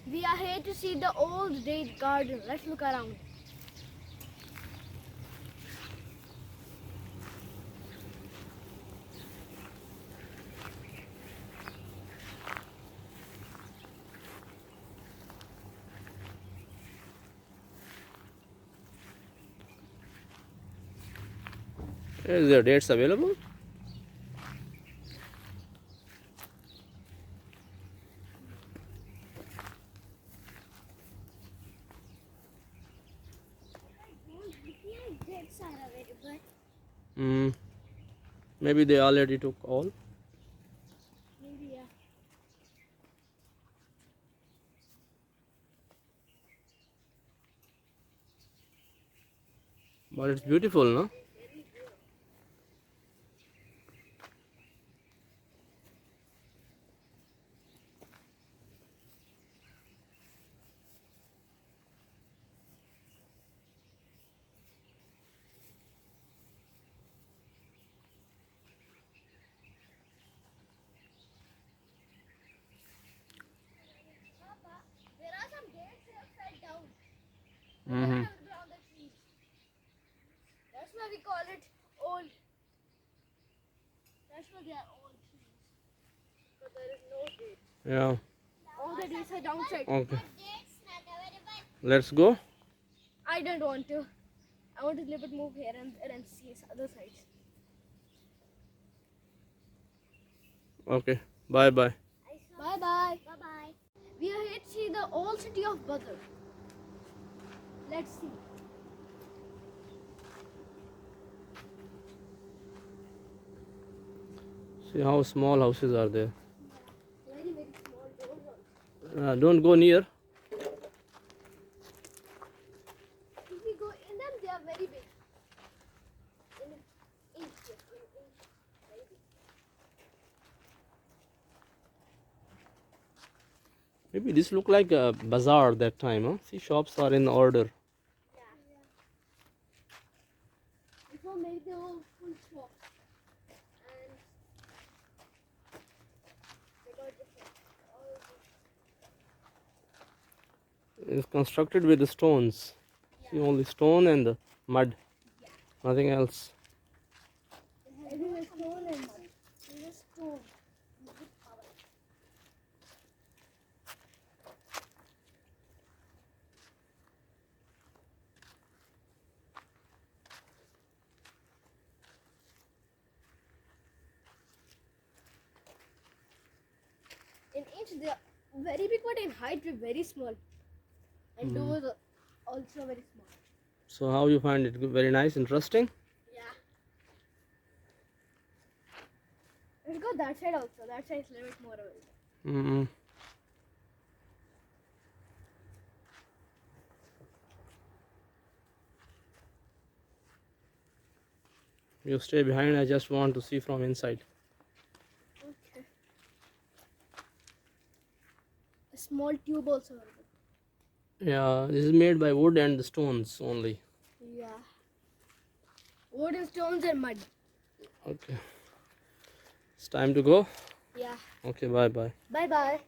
We are here to see the old date garden. Let's look around. Is there dates available? Dates are available. Maybe they already took all. Maybe, yeah. But it's beautiful, no? Papa, there are some dates upside down. Mm-hmm. Around the trees. That's why we call it old. That's why they are old trees. But there is no date. Yeah. All the dates are downside. Okay. Let's go. I don't want to. I want to little bit move here and there and see other sides. Okay. Bye bye. Bye bye. Bye bye. We are here to see the old city of Badr. Let's see. See how small houses are there. Very, very small doors also. Don't go near. If we go in them, they are very big. In an inch, yes, in an inch. Very big. Maybe this look like a bazaar that time, huh? See, shops are in order. Yeah. Before maybe they were full swap. And they got different. All this. It's constructed with the stones. See, only stone and the mud. Yeah. Nothing else. It is a stone and mud. It is a stone. With power. In inch they are very big, but in height they're very small. And doors are also very small. So how you find it? Very nice, interesting. Yeah. Let's go that side also. That side is a little bit more available. Mm-hmm. You stay behind. I just want to see from inside. Okay. A small tube also available. Yeah, this is made by wood and the stones only. Yeah. Wood and stones and mud. Okay. It's time to go. Yeah. Okay, bye bye. Bye bye.